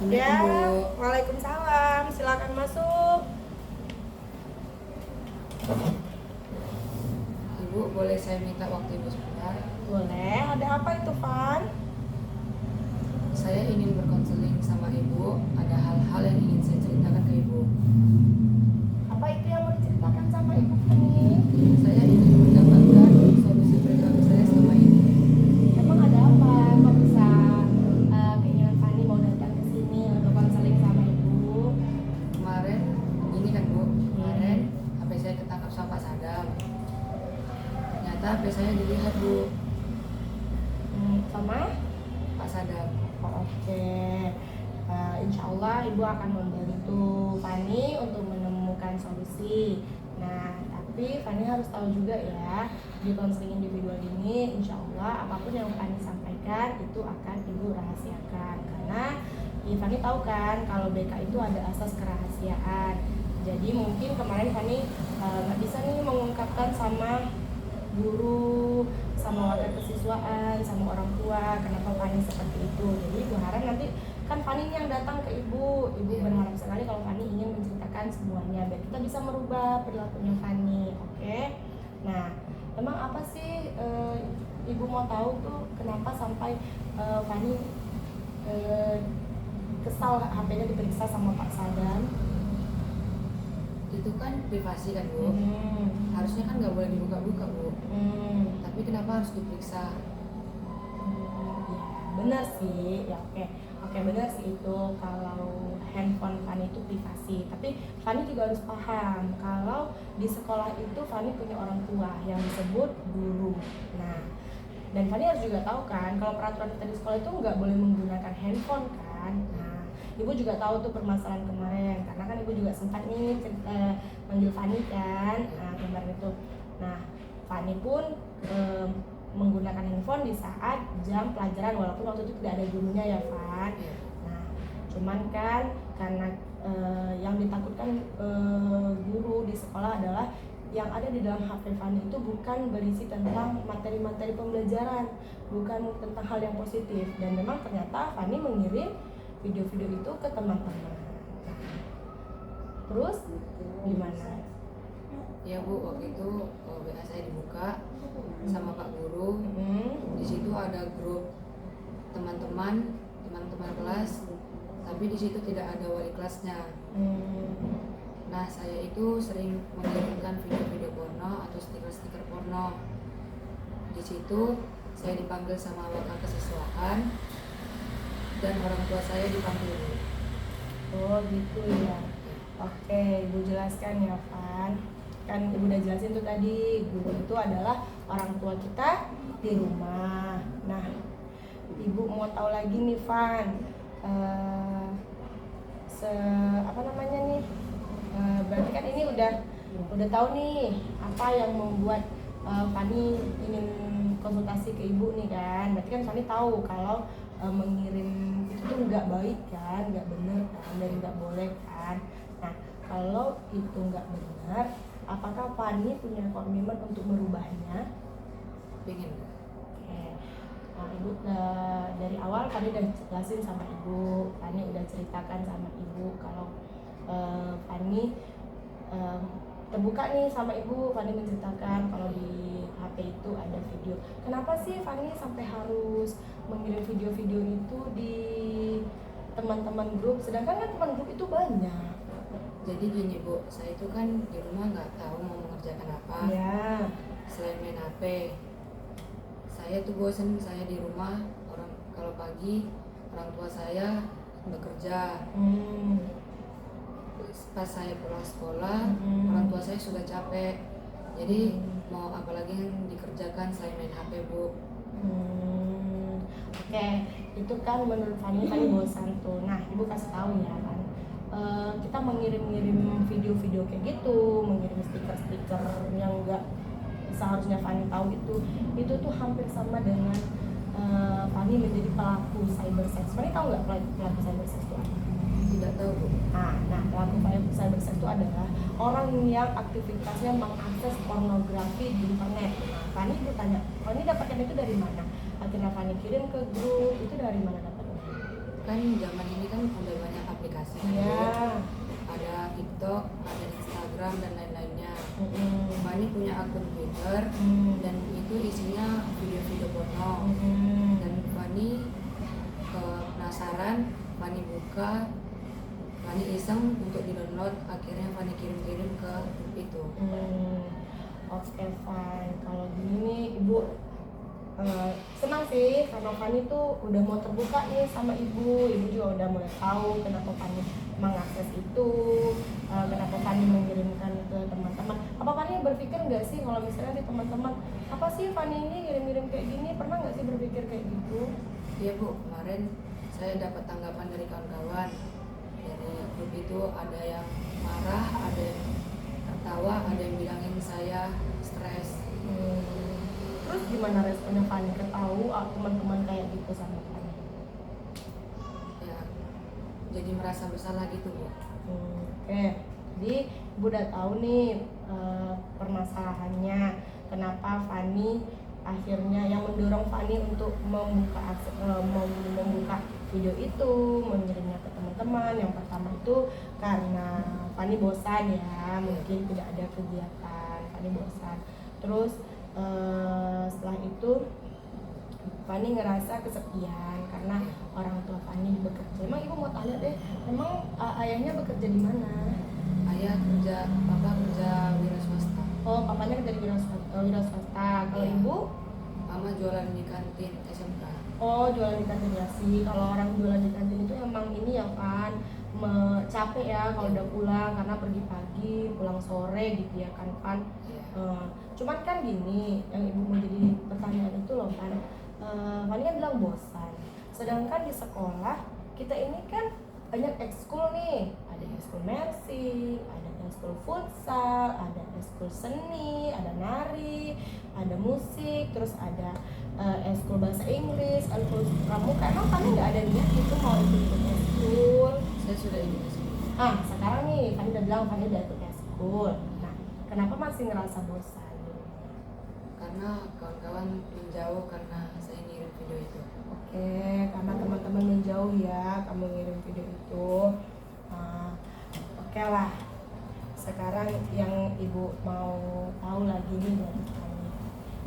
Ya, Assalamualaikum Bu. waalaikumsalam. Silakan masuk. Ibu boleh saya minta waktu Ibu sebentar? Boleh. Ada apa itu, Van? Saya ingin berkonseling sama Ibu. Ada hal-hal yang ingin saya ceritakan ke Ibu. Apa itu yang mau diceritakan sama Ibu Fani? Saya ingin mendapatkan solusi perilaku saya selama ini. Emang ada apa? Kok bisa keinginan Fani mau datang ke sini untuk konseling sama Ibu? Kemarin, ini kan Bu, kemarin HP saya ketangkap sama Pak Sadam. Ternyata HP saya dilihat Bu, Sama? Pak Sadam. Oh, oke. Insya Allah Ibu akan membantu Fani untuk menemukan solusi. Nah, tapi Fani harus tahu juga ya, di konseling individual ini Insya Allah apapun yang Fani sampaikan itu akan Ibu rahasiakan. Karena Fani tahu kan kalau BK itu ada asas kerahasiaan. Jadi mungkin kemarin Fani nggak bisa nih mengungkapkan sama guru, sama wakil kesiswaan, sama orang tua kenapa Fani seperti itu. Jadi Ibu harap nanti kan Fani yang datang ke Ibu berharap sekali kalau Fani ingin menceritakan semuanya biar kita bisa merubah perilakunya Fani. Oke. Nah, emang apa sih Ibu mau tahu tuh kenapa sampai Fani kesal HP-nya diperiksa sama Pak Sadam? Itu kan privasi kan Bu. Harusnya kan nggak boleh dibuka-buka Bu. Tapi kenapa harus diperiksa? Ya, benar sih. Ya, oke, benar sih itu kalau handphone Fani itu privasi. Tapi Fani juga harus paham kalau di sekolah itu Fani punya orang tua yang disebut guru. Nah, dan Fani harus juga tahu kan kalau peraturan kita di sekolah itu nggak boleh menggunakan handphone kan. Nah, Ibu juga tahu tuh permasalahan kemarin karena kan Ibu juga sempat nih manggil Fani kan kemarin itu. Nah, Fani pun menggunakan handphone di saat jam pelajaran walaupun waktu itu tidak ada gurunya ya Fan. Nah, cuman kan karena yang ditakutkan guru di sekolah adalah yang ada di dalam HP Fani itu bukan berisi tentang materi-materi pembelajaran, bukan tentang hal yang positif. Dan memang ternyata Fani mengirim video-video itu ke teman-teman. Terus gimana? Ya Bu, waktu itu WA saya dibuka sama Pak Guru. Di situ ada grup teman-teman kelas, tapi di situ tidak ada wali kelasnya. Nah, saya itu sering mengirimkan video-video porno atau stiker-stiker porno. Di situ saya dipanggil sama wakil kesiswaan dan orang tua saya dipanggil. Oh gitu ya. Oke, Ibu jelaskan ya Van. Kan Ibu udah jelasin tuh tadi, guru itu adalah orang tua kita di rumah. Nah, Ibu mau tahu lagi nih Van, apa namanya nih? Berarti kan ini udah tahu nih apa yang membuat Fani ingin konsultasi ke Ibu nih kan. Berarti kan Fani tahu kalau mengirim itu tuh nggak baik kan, nggak benar kan, dan nggak boleh kan. Nah, kalau itu nggak benar, apakah Fani punya komitmen untuk merubahnya? Pengen. Oke. Nah, Ibu dari awal Fani udah jelasin sama Ibu, Fani udah ceritakan sama Ibu kalau Fani terbuka nih sama Ibu. Fani menceritakan kalau di HP itu ada video. Kenapa sih Fani sampai harus mengirim video-video itu di teman-teman grup, sedangkan kan teman grup itu banyak? Jadi gini Bu, saya itu kan di rumah nggak tahu mau mengerjakan apa selain main HP. Saya tuh bosen, saya di rumah kalau pagi orang tua saya bekerja. Pas saya pulang sekolah, orang tua saya sudah capek. Jadi mau apa lagi yang dikerjakan selain main HP Bu. Oke, itu kan menurut Fani bosan tuh. Nah, Ibu kasih tahu ya kan, kita mengirim-ngirim video-video kayak gitu, mengirim stiker-stiker yang enggak seharusnya Fani tahu itu tuh hampir sama dengan Fani menjadi pelaku cyber sex. Fani tahu nggak pelaku cyber sex itu apa? Tidak tahu Bu. Nah, pelaku cyber sex itu adalah orang yang aktivitasnya mengakses pornografi di internet. Nah, Fani bertanya, Fani dapatkan itu dari mana? Akhirnya Fani kirim ke grup, itu dari mana dapatnya? kan zaman ini kan udah banyak aplikasi. Iya. Ada TikTok, ada Instagram dan lain-lainnya. Mm-mm. Fani punya akun Twitter dan itu isinya video-video porno. Dan Fani penasaran, Fani buka, Fani iseng untuk di-download, akhirnya Fani kirim-kirim ke grup itu. Oke, fine. Kalau gini nih, Ibu senang sih karena Fani tuh udah mau terbuka nih sama Ibu. Ibu juga udah mulai tahu kenapa Fani mengakses itu, kenapa Fani mengirimkan ke teman-teman. Apa Fani berpikir nggak sih kalau misalnya di teman-teman, apa sih Fani ini ngirim-ngirim kayak gini? Pernah nggak sih berpikir kayak gitu? Iya Bu, kemarin saya dapat tanggapan dari kawan-kawan. Dari grup itu ada yang marah, ada yang tertawa, ada yang bilangin saya stres. Terus gimana responnya Fani ketahu teman-teman kayak gitu sama Fani? Ya, jadi merasa bersalah gitu Bu. Oke, jadi Ibu udah tahu nih permasalahannya, kenapa Fani akhirnya yang mendorong Fani untuk membuka video itu, mengirimnya ke teman-teman. Yang pertama itu karena Fani bosan ya, mungkin tidak ada kegiatan, Fani bosan. Terus setelah itu Fani ngerasa kesepian karena orang tua Fani bekerja. Emang Ibu mau tanya deh, emang ayahnya bekerja di mana? Ayah kerja, papa kerja wira swasta. Oh, papanya kerja di wira swasta. Kalau Ya. Ibu? Mama jualan di kantin SMK. Oh, jualan di kantin ya sih. Kalau orang jualan di kantin itu emang ini ya kan, capek ya kalau udah pulang karena pergi pagi, pulang sore gitu ya kan Pan. Ya. Cuman kan gini, yang Ibu mau jadi pertanyaan itu loh Pan. Fani kan bilang bosan. Sedangkan di sekolah kita ini kan banyak ekskul nih, ada ekskul mercy, ada ekskul futsal, ada ekskul seni, ada nari, ada musik, terus ada ekskul bahasa Inggris, ekskul pramuka. Emang Fani nggak ada niat gitu mau ikut ekskul? Saya sudah ikut ekskul. Sekarang nih Fani udah bilang Fani udah ikut ekskul. Nah, kenapa masih ngerasa bosan? Karena kawan-kawan menjauh karena saya ngirim video itu. Oke, karena teman-teman menjauh ya, kamu ngirim video itu. Oke lah. Sekarang yang Ibu mau tahu lagi nih dari Fani.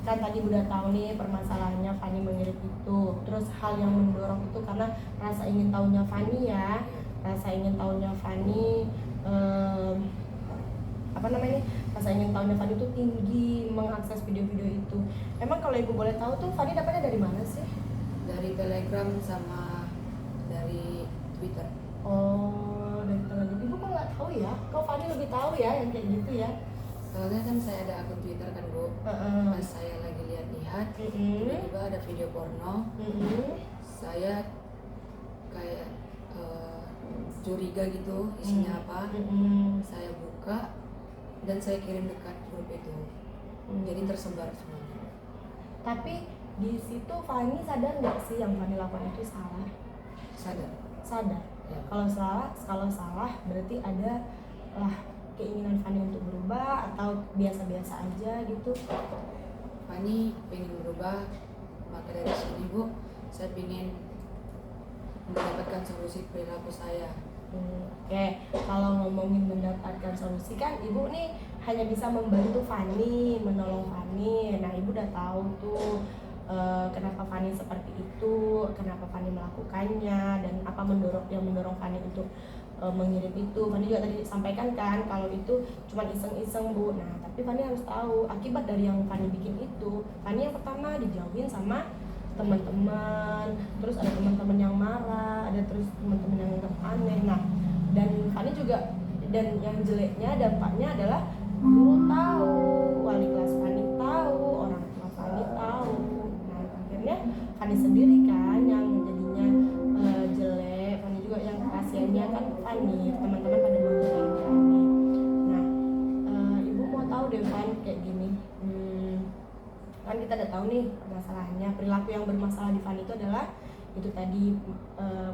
Kan tadi udah tahu nih permasalahannya Fani mengirim itu. Terus hal yang mendorong itu karena rasa ingin tahunya Fani ya. Rasa ingin tahunya Fani rasa ingin tahunya Fani itu tinggi mengakses video-video itu. Emang kalau Ibu boleh tahu tuh Fani dapatnya dari mana sih? Dari Telegram sama dari Twitter. Oh, dari Telegram. Ibu kok nggak tahu ya? Kok Fani lebih tahu ya yang kayak gitu ya? Soalnya kan saya ada akun Twitter kan Bu. Pas saya lagi lihat-lihat, tiba-tiba ada video porno. Saya kayak curiga gitu isinya apa. Saya buka dan saya kirim dekat grup itu. Jadi tersebar semuanya. Tapi di situ Fani sadar nggak sih yang Fani lakukan itu salah? Sadar. Ya. Kalau salah berarti ada lah keinginan Fani untuk berubah atau biasa-biasa aja gitu. Fani pengen berubah, maka dari sini Bu, saya pengen mendapatkan solusi perilaku saya. Oke, kalau ngomongin mendapatkan solusi kan Ibu nih hanya bisa membantu Fani, menolong Fani. Nah, Ibu udah tahu tuh kenapa Fani seperti itu, kenapa Fani melakukannya, dan apa yang mendorong Fani untuk mengirim itu. Fani juga tadi sampaikan kan kalau itu cuma iseng-iseng Bu. Nah, tapi Fani harus tahu akibat dari yang Fani bikin itu. Fani yang pertama dijauhin sama teman-teman, terus ada teman-teman yang marah, ada terus teman-teman yang aneh. Nah, dan Fani juga, dan yang jeleknya dampaknya adalah guru tahu, wali kelas Fani tahu, orang tua Fani tahu. Nah, akhirnya Fani sendiri kan yang jadinya jelek. Fani juga yang kasihannya kan Fani, teman-teman pada menjauhin Fani. Nah, Ibu mau tahu deh Fani kayak gini. Kan kita udah tahu nih masalahnya, perilaku yang bermasalah di Fani itu adalah itu tadi,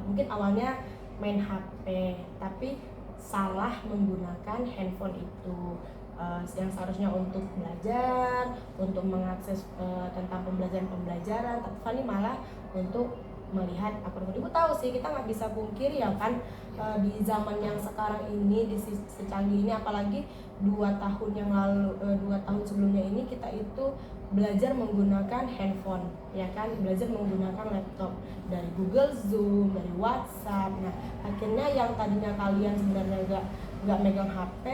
mungkin awalnya main HP tapi salah menggunakan handphone itu, yang seharusnya untuk belajar, untuk mengakses tentang pembelajaran, tapi Fani malah untuk melihat akun ibu. Tahu sih, kita nggak bisa pungkiri ya kan, di zaman yang sekarang ini, di secanggih ini, apalagi 2 tahun yang lalu, 2 tahun sebelumnya ini kita itu belajar menggunakan handphone ya kan, belajar menggunakan laptop, dari Google Zoom, dari WhatsApp. Nah akhirnya yang tadinya kalian sebenarnya nggak megang HP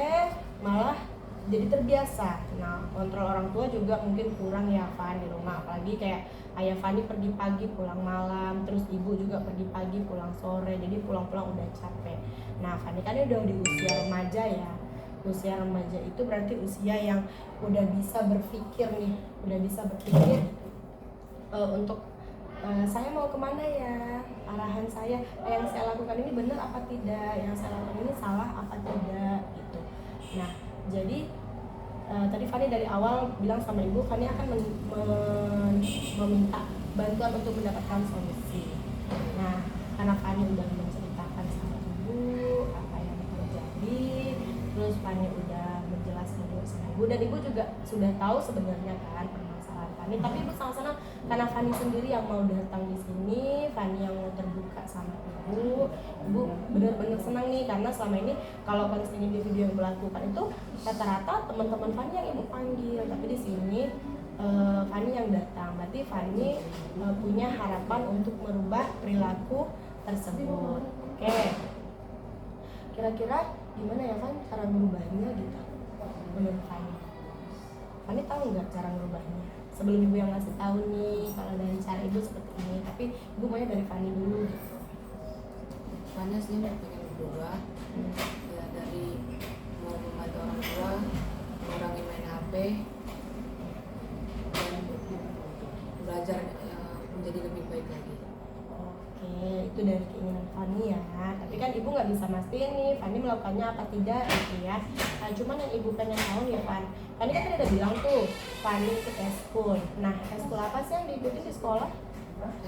malah jadi terbiasa. Nah kontrol orang tua juga mungkin kurang ya Van di rumah, apalagi kayak ayah Fani pergi pagi pulang malam, terus ibu juga pergi pagi pulang sore, jadi pulang-pulang udah capek. Nah Fani kan udah di usia remaja ya. Usia remaja itu berarti usia yang udah bisa berpikir nih, udah bisa berpikir untuk saya mau kemana ya, arahan saya, yang saya lakukan ini benar apa tidak, yang saya lakukan ini salah apa tidak gitu. Nah jadi tadi Fani dari awal bilang sama ibu, Fani akan meminta bantuan untuk mendapatkan solusi. Nah karena Fani udah menceritakan sama ibu apa yang terjadi, terus Fani udah menjelaskan juga sama ibu, dan ibu juga sudah tahu sebenarnya kan permasalahan Fani, tapi ibu sangat senang karena Fani sendiri yang mau datang di sini, Fani yang mau terbuka sama ibu. Ibu benar-benar senang nih, karena selama ini kalau konseling di video yang ibu lakukan itu rata-rata teman-teman Fani yang ibu panggil, tapi di sini Fani yang datang. Berarti Fani punya harapan untuk merubah perilaku tersebut. Oke. Kira-kira gimana ya Fan cara merubahnya gitu menurut Fani? Fani tahu nggak cara merubahnya? Sebelum ibu yang ngasih tahu nih kalau dari cara ibu seperti ini, tapi ibu maunya dari Fani dulu gitu. Fani sih pengen berubah, ya dari mau membantu orang tua, mengurangi main HP, dan belajar menjadi lebih baik lagi. Oke, itu dari keinginan Fani ya. Tapi kan ibu nggak bisa mastiin nih Fani melakukannya apa tidak gitu ya. Nah, cuman yang ibu pengen tahu nih Fani kan tadi udah bilang tuh Fani ikut eskul. Nah, eskul apa sih yang diikuti di sekolah?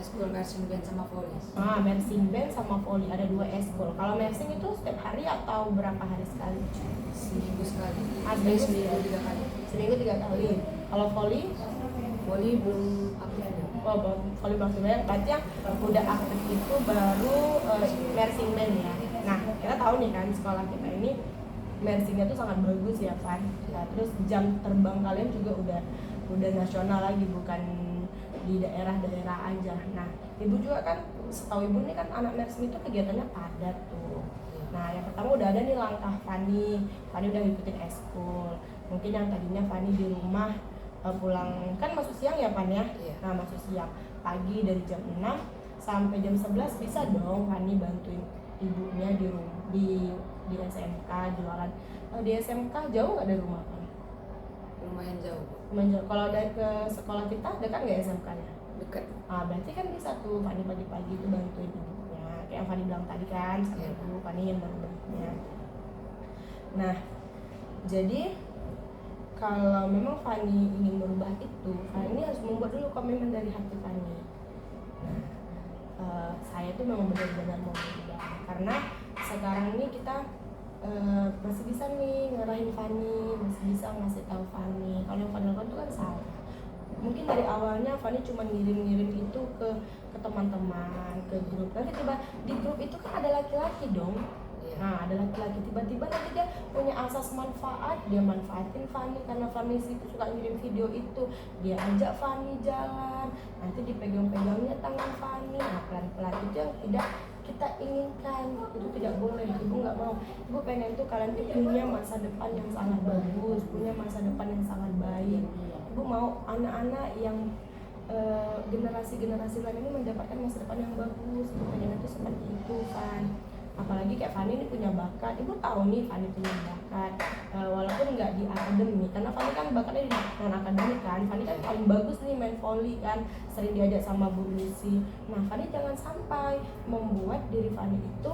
Eskul marching band sama volley. Ah, marching band sama volley, ada 2 eskul. Kalau marching itu setiap hari atau berapa hari sekali? Seminggu sekali. Seminggu 3 kali. Seminggu 3 kali. Kalau volley? Volley belum aktif ya. Oh, volley belum banyak. Berarti yang udah aktif itu baru marching band ya. Nah, kita tahu nih kan sekolah kita ini marchingnya tuh sangat bagus ya, Van. Nah, terus jam terbang kalian juga udah nasional lagi, bukan di daerah-daerah aja. Nah, ibu juga kan, setahu ibu nih kan anak marching itu kegiatannya padat tuh. Nah, yang pertama udah ada nih langkah Fani udah ngikutin eskul. Mungkin yang tadinya Fani di rumah pulang kan masuk siang ya Pan ya. Nah masuk siang pagi dari jam 6 sampai jam 11 bisa dong Fani bantuin ibunya di SMK jualan. Di SMK jauh nggak dari rumah Pan? Lumayan jauh. Kalau dari ke sekolah kita dekat nggak SMK-nya? Dekat. Ah berarti kan bisa tuh Fani pagi-pagi itu bantuin ibunya. Kayak yang Fani bilang tadi kan sama ibu Fani yang baru baliknya. Nah jadi kalau memang Fani ingin merubah itu, Fani harus membuat dulu komitmen dari hati Fani. Nah, saya tuh memang benar-benar mau berubah, karena sekarang ini kita masih bisa nih ngarahin Fani, masih bisa ngasih tahu Fani kalau yang Fani lakukan itu kan salah. Mungkin dari awalnya Fani cuma ngirim itu ke teman-teman, ke grup. Nanti tiba di grup itu kan ada laki-laki dong. Nah, ada laki-laki tiba-tiba nanti dia punya asas manfaat, dia manfaatin Fani karena Fani itu suka ngirim video itu, dia ajak Fani jalan, nanti dipegang-pegangnya tangan Fani. Nah, pelan-pelan itu yang tidak kita inginkan, itu tidak boleh. Ibu nggak mau. Ibu pengen tuh kalian tuh punya masa depan yang sangat bagus, punya masa depan yang sangat baik. Ibu mau anak-anak yang generasi-generasi lain ini mendapatkan masa depan yang bagus. Ibu pengen itu seperti itu kan. Apalagi kayak Fani ini punya bakat, ibu tahu nih Fani punya bakat walaupun nggak di akademi, karena Fani kan bakatnya di non akademik kan. Fani kan paling bagus nih main volley kan, sering diajak sama Bu Lucy. Nah Fani jangan sampai membuat diri Fani itu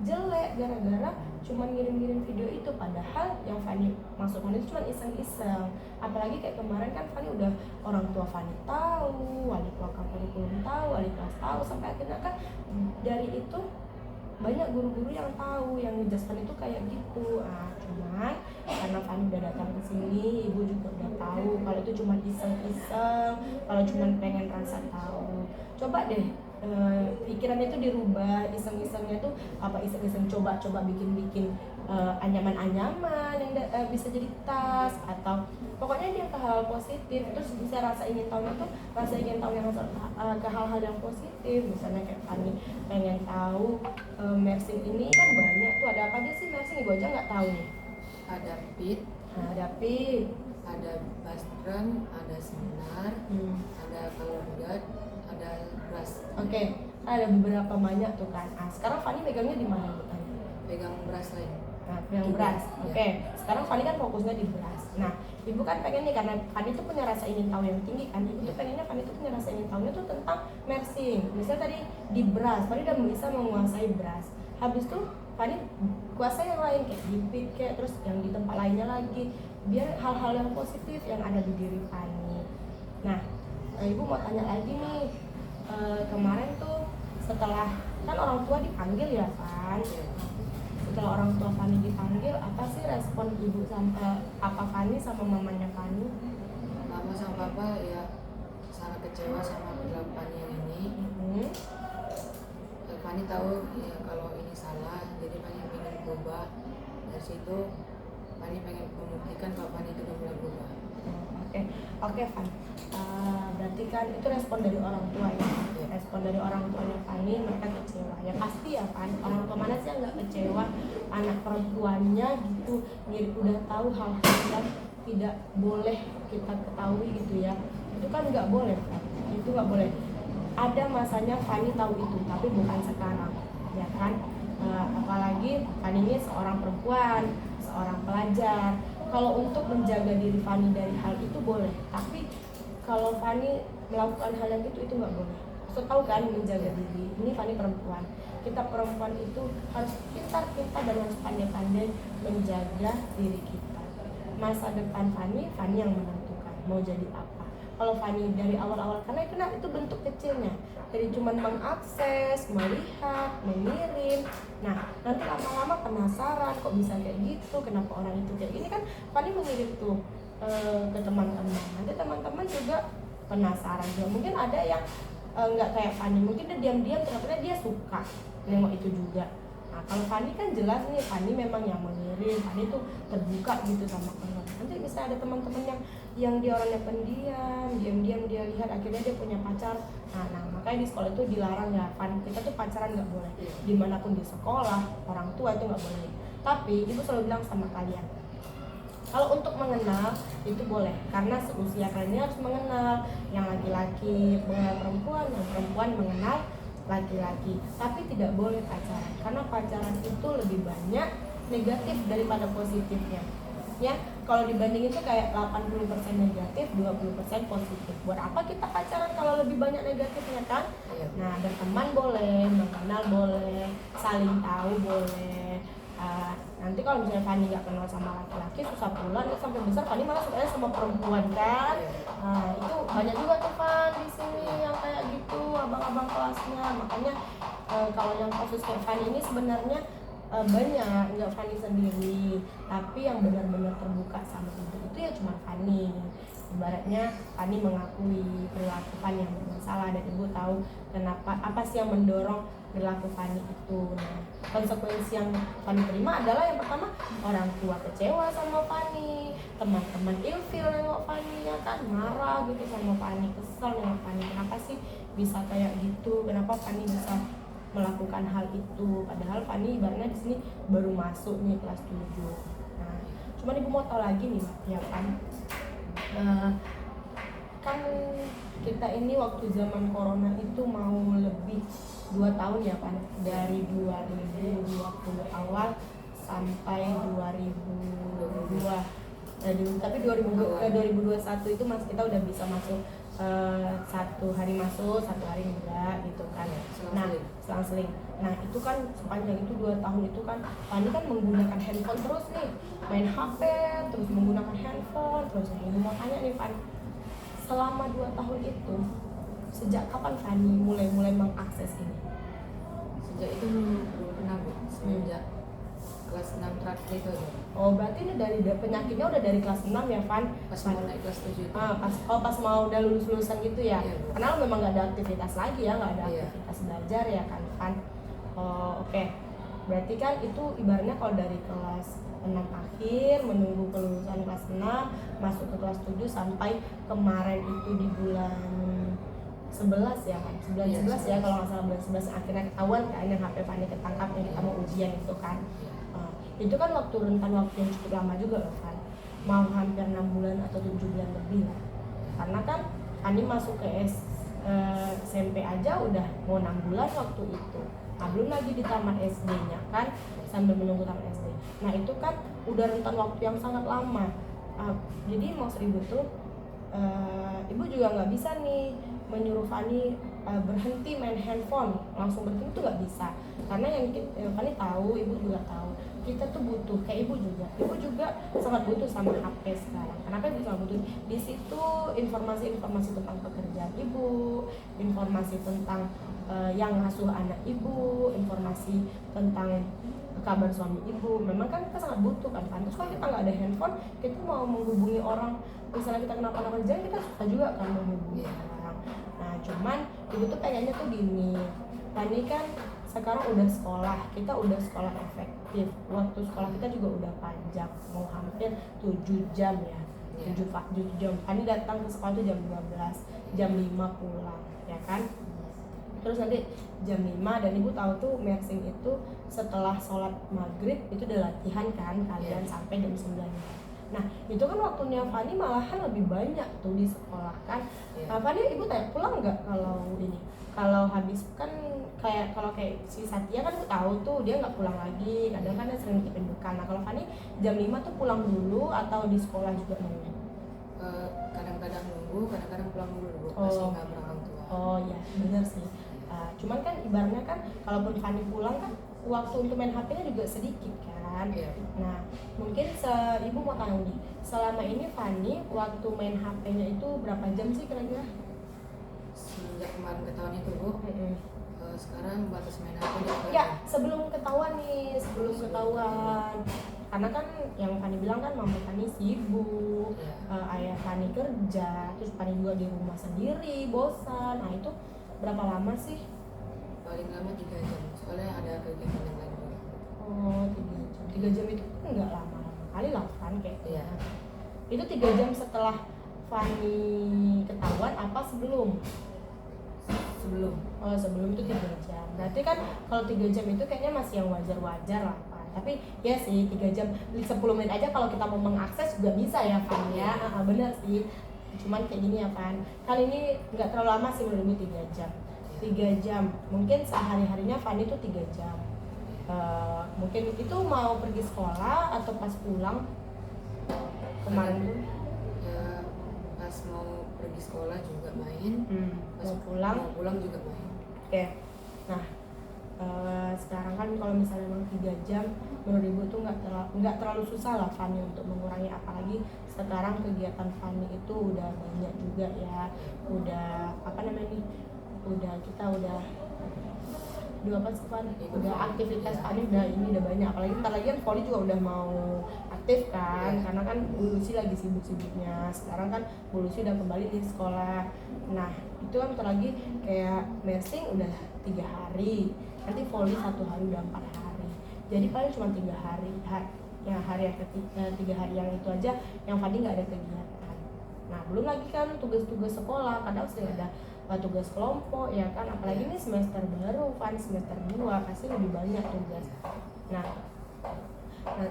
jelek gara-gara cuma ngirim-ngirim video itu, padahal yang Fani masuk Fani itu cuma iseng-iseng. Apalagi kayak kemarin kan Fani udah orang tua Fani tahu, wali kelas kurikulum tahu, wali kelas tahu, sampai akhirnya kan dari itu banyak guru-guru yang tahu, yang ngejelaskan itu kayak gitu. Cuman karena Fani udah datang ke sini, ibu juga udah tahu kalau itu cuma iseng-iseng, kalau cuma pengen rasa tahu. Coba deh pikirannya itu dirubah, iseng-isengnya tuh apa, iseng-iseng coba-coba bikin-bikin anyaman-anyaman yang bisa jadi tas, atau pokoknya dia ke hal positif. Terus bisa rasa ingin tahunya tuh rasa ingin tahu yang ke hal-hal yang positif. Misalnya kayak Fanny pengen tahu mersing ini kan banyak tuh, ada apa aja sih mersing, ibu aja nggak tahu nih. Ada pit, Ada pit, ada bass drum, ada senar, ada kalundat, ada brass. Oke, ada beberapa banyak tuh kan. Sekarang Fanny megangnya di mana, Bu Tanya? Pegang brass lain. Nah, yang beras. Oke. Sekarang Fanny kan fokusnya di beras. Nah, ibu kan pengen nih, karena Fanny tuh punya rasa ingin tahu yang tinggi kan. Ibu tuh pengennya Fanny tuh punya rasa ingin tahunya tuh tentang mersing. Misalnya tadi di beras, Fanny udah bisa menguasai beras. Habis tuh Fanny kuasai yang lain kayak di pit, kayak terus yang di tempat lainnya lagi. Biar hal-hal yang positif yang ada di diri Fanny. Nah, ibu mau tanya lagi nih. Kemarin tuh setelah kan orang tua dipanggil ya kan. Setelah orang tua Fanny dipanggil, apa sih respon ibu sama papa Fanny sama mamanya Fanny? Mama sama papa ya sangat kecewa sama perlakuan yang ini. Fanny tahu ya kalau ini salah, jadi Fanny pengen berubah. Dari situ Fanny pengen membuktikan kalau Fanny itu udah mulai berubah. Oke, Fan. Berarti kan itu respon dari orang tua ya. Respon dari orang tuanya Fanny, mereka kecewa. Ya pasti ya, Fan. Orang tua mana sih yang nggak kecewa anak perempuannya gitu, udah tahu hal-hal yang tidak boleh kita ketahui gitu ya. Itu kan nggak boleh, Fan. Itu nggak boleh. Ada masanya Fanny tahu itu, tapi bukan sekarang, ya kan? Apalagi Fanny ini seorang perempuan, seorang pelajar. Kalau untuk menjaga diri Fanny dari hal itu boleh, tapi kalau Fanny melakukan hal yang itu nggak boleh. Tahu kan, menjaga diri. Ini Fanny perempuan. Kita perempuan itu harus pintar-pintar dan harus pandai-pandai menjaga diri kita. Masa depan Fanny yang menentukan mau jadi apa. Kalau Fanny dari awal-awal, karena itu bentuk kecilnya, dari cuman mengakses, melihat, mengirim. Nah, nanti lama-lama penasaran kok bisa kayak gitu, kenapa orang itu kayak gini kan. Fanny mengirim tuh ke teman-teman. Nanti teman-teman juga penasaran juga. Mungkin ada yang nggak kayak Fanny, mungkin dia diam-diam ternyata dia suka nengok itu juga. Nah, kalau Fanny kan jelas nih, Fanny memang yang mengirim, Fanny tuh terbuka gitu sama orang. Nanti bisa ada teman-teman yang dia orangnya pendiam, diam-diam dia lihat, akhirnya dia punya pacar. Nah makanya di sekolah itu dilarang ya, Fanny, kita tuh pacaran nggak boleh. Dimanapun di sekolah, orang tua itu nggak boleh. Tapi ibu selalu bilang sama kalian, kalau untuk mengenal itu boleh, karena seusia kalian harus mengenal. Yang laki-laki mengenal perempuan, yang perempuan mengenal laki-laki. Tapi tidak boleh pacaran, karena pacaran itu lebih banyak negatif daripada positifnya. Ya, kalau dibanding itu kayak 80% negatif, 20% positif. Buat apa kita pacaran kalau lebih banyak negatifnya kan? Nah, berteman boleh, mengenal boleh, saling tahu boleh. Nanti kalau misalnya Fanny nggak kenal sama laki-laki, susah pula nih, sampai besar Fanny malah sukanya sama perempuan kan. Itu banyak juga tuh Fan di sini yang kayak gitu, abang-abang kelasnya. Makanya kalau yang kasus kayak Fanny ini sebenarnya banyak, nggak Fanny sendiri, tapi yang benar-benar terbuka sama ibu itu ya cuma Fanny. Ibaratnya Fanny mengakui perilaku Fanny yang bermasalah, dan ibu tahu kenapa, apa sih yang mendorong perilaku Fanny itu. Nah, konsekuensi yang Fanny terima adalah yang pertama, orang tua kecewa sama Fanny, teman-teman ilfil nengok Fanny, ya kan, marah gitu sama Fanny, kesel nengok Fanny, kenapa sih bisa kayak gitu, kenapa Fanny bisa melakukan hal itu, padahal Fanny ibaratnya di sini baru masuk nih kelas 7. Nah, cuman ibu mau tahu lagi nih, ya kan, kan kita ini waktu zaman corona itu mau lebih 2 tahun ya kan, dari 2020 awal sampai 2022. Tapi 2021 itu kita udah bisa masuk, 1 hari masuk, 1 hari enggak gitu kan. Nah, selang-seling. Nah, itu kan sepanjang itu 2 tahun itu kan Fanny kan menggunakan handphone terus nih, main HP, terus menggunakan handphone terus. Ini mau tanya nih Fanny, selama 2 tahun itu, sejak kapan Fanny mulai mengakses ini? Sejak itu belum pernah Bu, semenjak kelas 6 terakhir itu aja. Oh berarti ini penyakitnya udah dari kelas 6 ya Van? Pas mau naik kelas 7 itu. Pas mau udah lulusan gitu ya? Iya, Bu. Karena memang nggak ada aktivitas lagi ya, nggak ada Iya. aktivitas belajar ya kan Van? Oh oke. Berarti kan itu ibaratnya kalau dari kelas 6 akhir menunggu kelulusan kelas 6 masuk ke kelas 7 sampai kemarin itu di bulan 11 ya kan? 11 Iya, 11 ya 11. kalau nggak salah bulan 11 akhirnya ketahuan kan yang HP Fanny ketangkap yang kita mau ujian itu kan. Itu kan waktu rentan waktu yang cukup lama juga loh kan, mau hampir 6 bulan atau 7 bulan lebih lah, karena kan Fanny masuk ke SMP aja udah mau 6 bulan waktu itu. Nah belum lagi di taman SD nya kan, sambil menunggu taman SD. Nah itu kan udah rentan waktu yang sangat lama. Jadi maksud ibu tuh ibu juga nggak bisa nih menyuruh Fanny berhenti main handphone, langsung berhenti itu nggak bisa, karena yang Fanny tahu, ibu juga tahu, kita tuh butuh, kayak ibu juga sangat butuh sama HP sekarang. Kenapa ibu sangat butuh? Di situ informasi-informasi tentang pekerjaan ibu, informasi tentang yang ngasuh anak ibu, informasi tentang kabar suami ibu, memang kan kita sangat butuh kan. Terus kalau kita nggak ada handphone, kita mau menghubungi orang, misalnya kita kenapa-napa kerja, kita susah juga kan menghubungi orang. Nah cuman ibu tuh pengennya tuh gini, Fanny kan sekarang udah sekolah, kita udah sekolah efektif, waktu sekolah kita juga udah panjang, mau hampir 7 jam ya, 7 jam. Fanny datang ke sekolah tuh jam 12, jam 5 pulang ya kan. Terus nanti jam 5, dan ibu tahu tuh mersing itu setelah sholat maghrib itu udah latihan kan kalian sampai jam 9. Nah itu kan waktunya Fanny malahan lebih banyak tuh di sekolah kan. Nah Fanny ibu tanya pulang nggak kalau habis kan kayak si Satya kan aku tahu tuh dia nggak pulang lagi, kadang kan dia sering kependudukan. Nah kalau Fanny jam 5 tuh pulang dulu atau di sekolah juga nunggu? Kadang-kadang nunggu, kadang-kadang pulang dulu Bu, masih nggak berang tua. Oh ya benar sih. Cuman kan ibaratnya kan kalaupun Fanny pulang kan waktu untuk main HP-nya juga sedikit kan. Nah mungkin ibu mau tahu nih, selama ini Fanny waktu main HP-nya itu berapa jam sih kira-kira? Sejak kemarin ketahuan itu Bu, sekarang batas main HP ya sebelum ketahuan, karena kan yang Fanny bilang kan mama Fanny sibuk, ayah Fanny kerja, terus Fanny juga di rumah sendiri bosan. Nah itu berapa lama sih? Paling lama 3 jam, soalnya ada kegiatan yang lain juga. Oh 3 jam, 3 jam itu kan nggak lama kali lah kan kayaknya. Itu 3 jam setelah Fanny ketahuan apa sebelum? Sebelum itu 3 jam. Berarti kan kalau 3 jam itu kayaknya masih yang wajar-wajar lah Pan. Tapi ya sih 3 jam, 10 menit aja kalau kita mau mengakses juga bisa ya Pan ya. Bener sih. Cuman kayak gini ya Pan, kan ini nggak terlalu lama sih menurut 3 jam. 3 jam, mungkin sehari-harinya Fanny itu 3 jam. Mungkin itu mau pergi sekolah atau pas pulang kemarin tuh? Ya pas mau pergi sekolah juga main, pas mau pulang juga main. Oke. Nah sekarang kan kalau misalnya memang 3 jam menurut ibu tuh nggak terlalu susah lah Fanny untuk mengurangi, apalagi sekarang kegiatan Fanny itu udah banyak juga ya, udah apa sih Fanny, udah aktivitas Fanny udah banyak, apalagi ntar lagi kan Fanny juga udah mau aktif kan, karena kan Bu Lucy lagi sibuk-sibuknya sekarang kan. Bu Lucy udah kembali di sekolah. Nah itu kan ntar lagi kayak mersing udah 3 hari, nanti volley 1 hari udah 4 hari, jadi paling cuma 3 hari yang hari yang ketiga, 3 hari yang itu aja yang Fanny nggak ada kegiatan. Nah belum lagi kan tugas-tugas sekolah, kadang sih ada tugas kelompok ya kan, apalagi ini semester baru Fanny semester 2 pasti lebih banyak tugas. Nah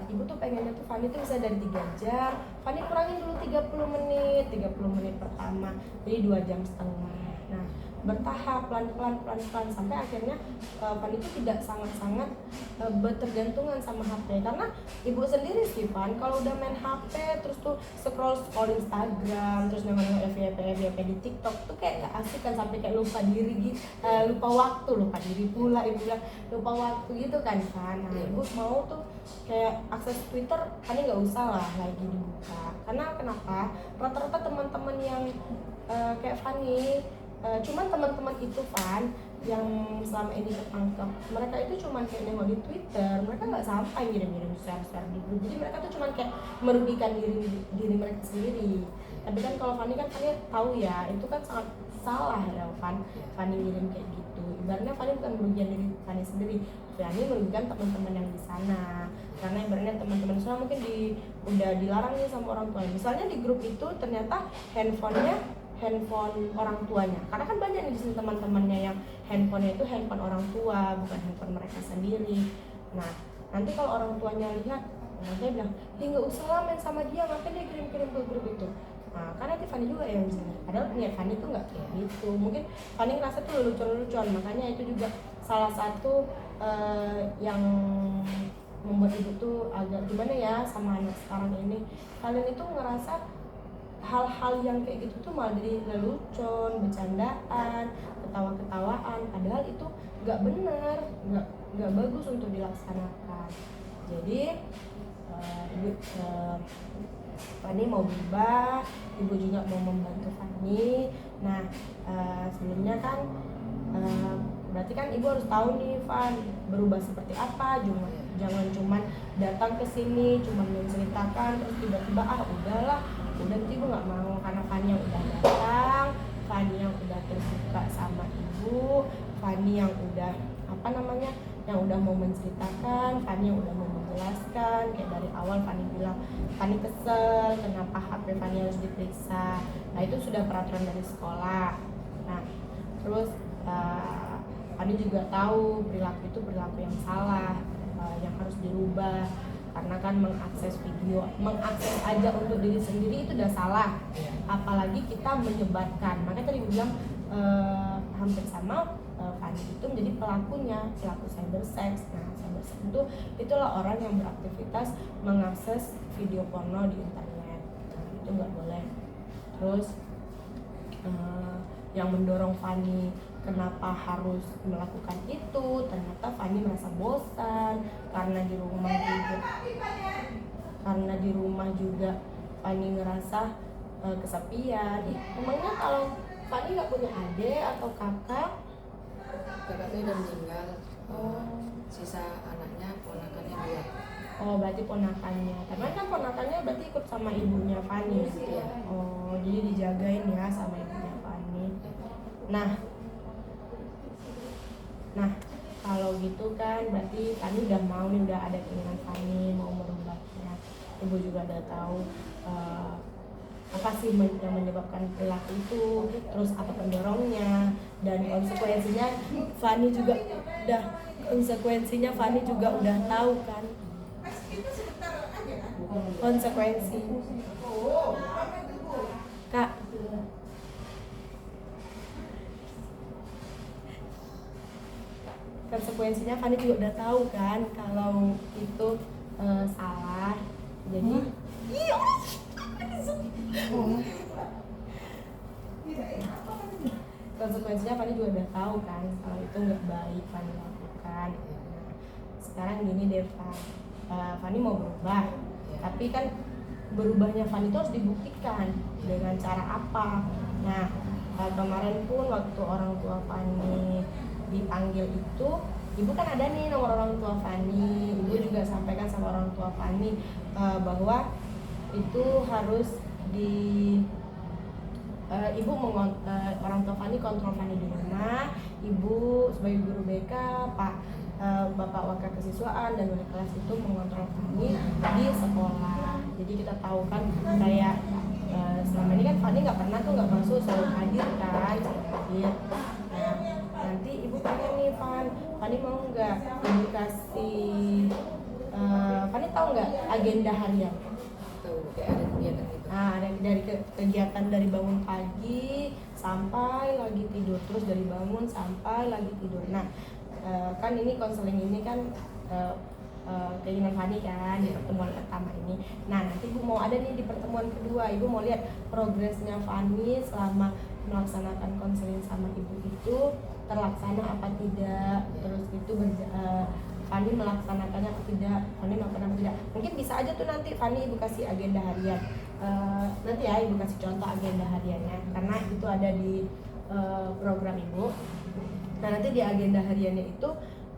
ibu tuh pengennya tuh Fanny tuh bisa dari 3 jam Fanny kurangin dulu 30 menit pertama jadi 2,5 jam. Nah bertahap pelan-pelan sampai akhirnya Fanny itu tidak sangat-sangat bertergantungan sama HP, karena ibu sendiri sih Fan kalau udah main HP terus tuh scroll Instagram terus nonton FYP di TikTok tuh kayak gak asik kan, sampai kayak lupa diri gitu, lupa diri pula ibu bilang, lupa waktu gitu kan Fan. Nah ibu mau tuh kayak akses Twitter Fanny nggak usah lah lagi dibuka, karena kenapa rata-rata teman-teman yang kayak Fanny cuman teman-teman itu Van yang selama ini tertangkap, mereka itu cuman kayak nengok di Twitter, mereka nggak sampai ngirim-ngirim share di grup, jadi mereka tuh cuman kayak merugikan diri mereka sendiri. Tapi kan kalau Fanny kan Fanny tahu ya, itu kan sangat salah ya Fanny ngirim kayak gitu. Ibaratnya Fanny bukan merugikan diri Fanny sendiri, Fanny merugikan teman-teman yang di sana. Karena ibaratnya teman-teman sana mungkin udah dilarang nih sama orang tua. Misalnya di grup itu ternyata handphone orang tuanya, karena kan banyak nih di sini teman-temannya yang handphonenya itu handphone orang tua, bukan handphone mereka sendiri. Nah nanti kalau orang tuanya lihat, dia bilang, nggak usah lah main sama dia, ngapain dia kirim-kirim ke grup itu. Nah, karena nanti Fanny juga yang bisa. Padahal niat Fanny itu nggak kayak gitu. Mungkin Fanny ngerasa tuh lucu-lucuan, makanya itu juga salah satu yang membuat ibu tuh agak gimana ya sama anak sekarang ini. Kalian itu ngerasa hal-hal yang kayak gitu tuh malah jadi lelucon, bercandaan, ketawa-ketawaan. Padahal itu nggak benar, nggak bagus untuk dilaksanakan. Jadi ibu Fanny mau berubah, ibu juga mau membantu Fanny. Nah sebelumnya kan berarti kan ibu harus tahu nih Van, berubah seperti apa. Jangan cuman datang ke sini cuman menceritakan terus tiba-tiba udahlah, udah nanti ibu nggak mau. Karena Fanny yang udah datang, Fanny yang udah terbuka sama ibu, Fanny yang udah yang udah mau menceritakan, Fanny yang udah mau menjelaskan. Kayak dari awal Fanny bilang Fanny kesel kenapa HP Fanny harus diperiksa. Nah itu sudah peraturan dari sekolah. Nah terus Fanny juga tahu perilaku itu perilaku yang salah, yang harus dirubah. Karena kan mengakses aja untuk diri sendiri itu udah salah, apalagi kita menyebarkan. Makanya tadi gue bilang hampir sama Fanny itu menjadi pelaku cybersex. Nah cybersex itulah orang yang beraktivitas mengakses video porno di internet. Nah, itu nggak boleh. Terus yang mendorong Fanny kenapa harus melakukan itu, ternyata Fanny merasa bosan karena di rumah juga Fanny ngerasa kesepian. Emangnya kalau Fanny nggak punya adik atau kakak? Kakaknya udah meninggal. Sisa anaknya ponakannya 2. Oh berarti ponakannya, tapi kan ponakannya berarti ikut sama ibunya Fanny. Iya. Oh jadi dijagain ya sama ibunya Fanny. Nah kalau gitu kan berarti Fanny udah mau nih, udah ada keinginan Fanny mau merubahnya. Ibu juga udah tahu apa sih yang menyebabkan perilaku itu, terus apa pendorongnya, dan konsekuensinya Fanny juga udah tahu kan konsekuensi. Kak, konsekuensinya Fanny juga udah tahu kan kalau itu salah. Jadi konsekuensinya Fanny juga udah tahu kan kalau itu nggak baik Fanny lakukan. Nah, sekarang gini deh Fanny mau berubah, tapi kan berubahnya Fanny itu harus dibuktikan dengan cara apa. Nah kemarin pun waktu orang tua Fanny dipanggil itu, ibu kan ada nih nomor orang tua Fanny. Ibu juga sampaikan sama orang tua Fanny bahwa itu harus orang tua Fanny kontrol Fanny di rumah. Ibu sebagai guru BK, Bapak Wakil Kesiswaan dan wali kelas itu mengontrol Fanny di sekolah. Jadi kita tahu kan kayak selama ini kan Fanny nggak masuk, selalu hadir kan, Nah nanti ibu tanya nih Fanny mau nggak ibu kasih Fanny tahu nggak agenda harian? Tahu, kayak ada kegiatan gitu. Nah, dari kegiatan dari bangun pagi sampai lagi tidur, terus dari bangun sampai lagi tidur. Nah, kan ini konseling ini kan keinginan Fanny kan di pertemuan pertama ini. Nah, nanti ibu mau ada nih di pertemuan kedua, ibu mau lihat progresnya Fanny selama melaksanakan konseling sama ibu itu terlaksana apa tidak, terus itu Fanny melaksanakannya atau tidak, Fanny melakukan apa tidak. Mungkin bisa aja tuh nanti Fanny ibu kasih agenda harian. Nanti ya ibu kasih contoh agenda hariannya, karena itu ada di program ibu. Nah nanti di agenda hariannya itu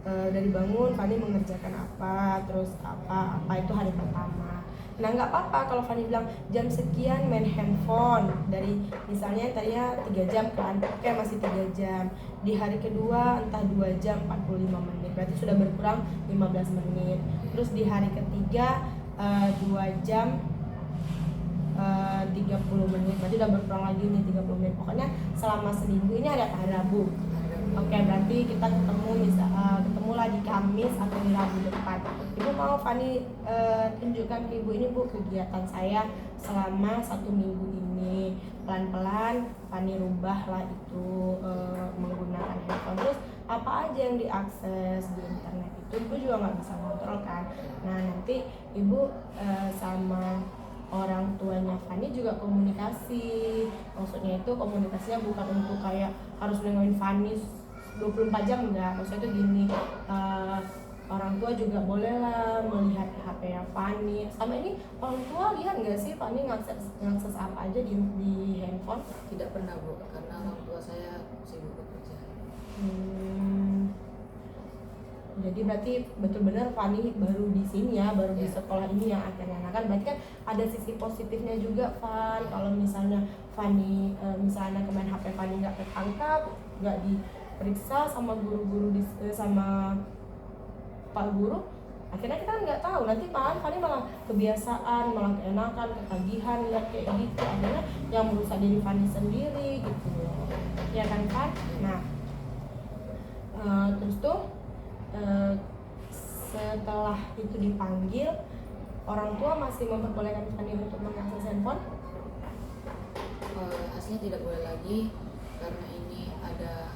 dari bangun Fani mengerjakan apa, terus apa itu hari pertama. Nah nggak apa-apa kalau Fani bilang jam sekian main handphone, dari misalnya tadinya 3 jam kan, oke masih 3 jam. Di hari kedua entah 2 jam 45 menit, berarti sudah berkurang 15 menit. Terus di hari ketiga 2 jam 30 menit, berarti udah berkurang lagi nih 30 menit. Pokoknya selama seminggu ini ada hari Rabu. Oke, berarti kita ketemulah di Kamis atau di Rabu depan. Ibu mau Fani tunjukkan ke ibu ini bu kegiatan saya selama 1 minggu ini. Pelan-pelan Fani rubahlah itu menggunakan handphone. Terus apa aja yang diakses di internet itu ibu juga nggak bisa kontrol kan. Nah nanti ibu sama orang tuanya Fani juga komunikasi. Maksudnya itu komunikasinya bukan untuk kayak harus dengerin Fani 24 jam, enggak. Maksudnya itu gini, orang tua juga bolehlah melihat HP-nya Fani. Sama ini orang tua lihat nggak sih Fani ngakses apa aja di handphone? Tidak pernah bu, karena orang tua saya sibuk bekerja. Jadi berarti betul-benar Fani baru di sini ya, baru di sekolah ini yang akhirnya. Nah kan berarti kan ada sisi positifnya juga Fan. Kalau misalnya Fani misalnya kemarin HP Fani nggak ketangkap, nggak diperiksa sama guru-guru sama Pak Guru, akhirnya kita nggak tahu, nanti Fani malah kebiasaan, malah keenakan, ketagihan lihat kayak gitu, akhirnya yang merusak diri Fani sendiri gitu loh, ya kan Fan? Nah terus tuh setelah itu dipanggil, orang tua masih memperbolehkan Fani untuk mengakses handphone? Aslinya tidak boleh lagi, karena ini ada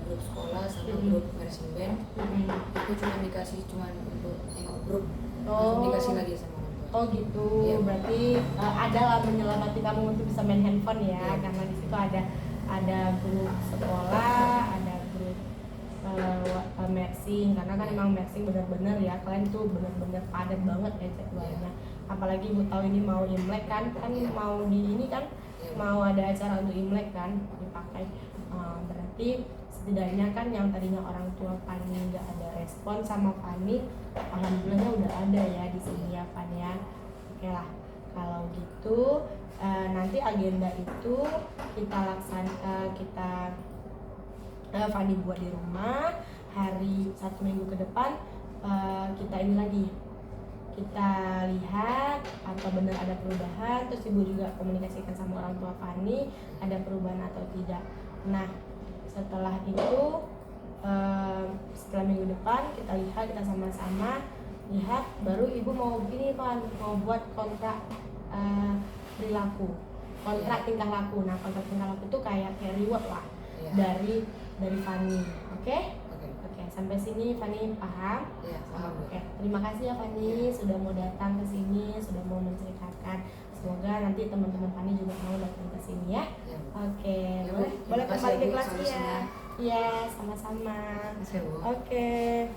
grup sekolah sama grup marching band. Itu cuma dikasih untuk tengok grup, langsung dikasih lagi sama orang tua. Oh gitu, ya. Berarti ada lah menyelamatin kamu untuk bisa main handphone ya, karena di situ ada grup sekolah, ada grup marching, karena kan emang marching benar-benar ya, kalian tuh benar-benar padat banget ya jadwalnya. Apalagi ibu tahu ini mau Imlek kan mau di ini kan mau ada acara untuk Imlek kan dipakai. Berarti setidaknya kan yang tadinya orang tua Fani nggak ada respon sama Fani, alhamdulillahnya udah ada ya di sini ya Fani ya. Oke lah kalau gitu nanti agenda itu kita Fani buat di rumah. Hari 1 minggu ke depan kita ini lagi, kita lihat apa benar ada perubahan. Terus ibu juga komunikasikan sama orang tua Fani ada perubahan atau tidak. Nah setelah itu setelah minggu depan kita lihat, kita sama-sama lihat, baru ibu mau begini Fan, mau buat kontrak perilaku, kontrak tingkah laku. Nah kontrak tingkah laku itu kayak reward lah dari Fani. Oke, sampai sini Fani paham? Iya, paham. Oke, terima kasih ya Fani sudah mau datang ke sini, sudah mau menceritakan. Semoga nanti teman-teman Fani juga mau datang ke sini ya. Oke, boleh kembali ke kelas ya. Iya, sama-sama. Oke.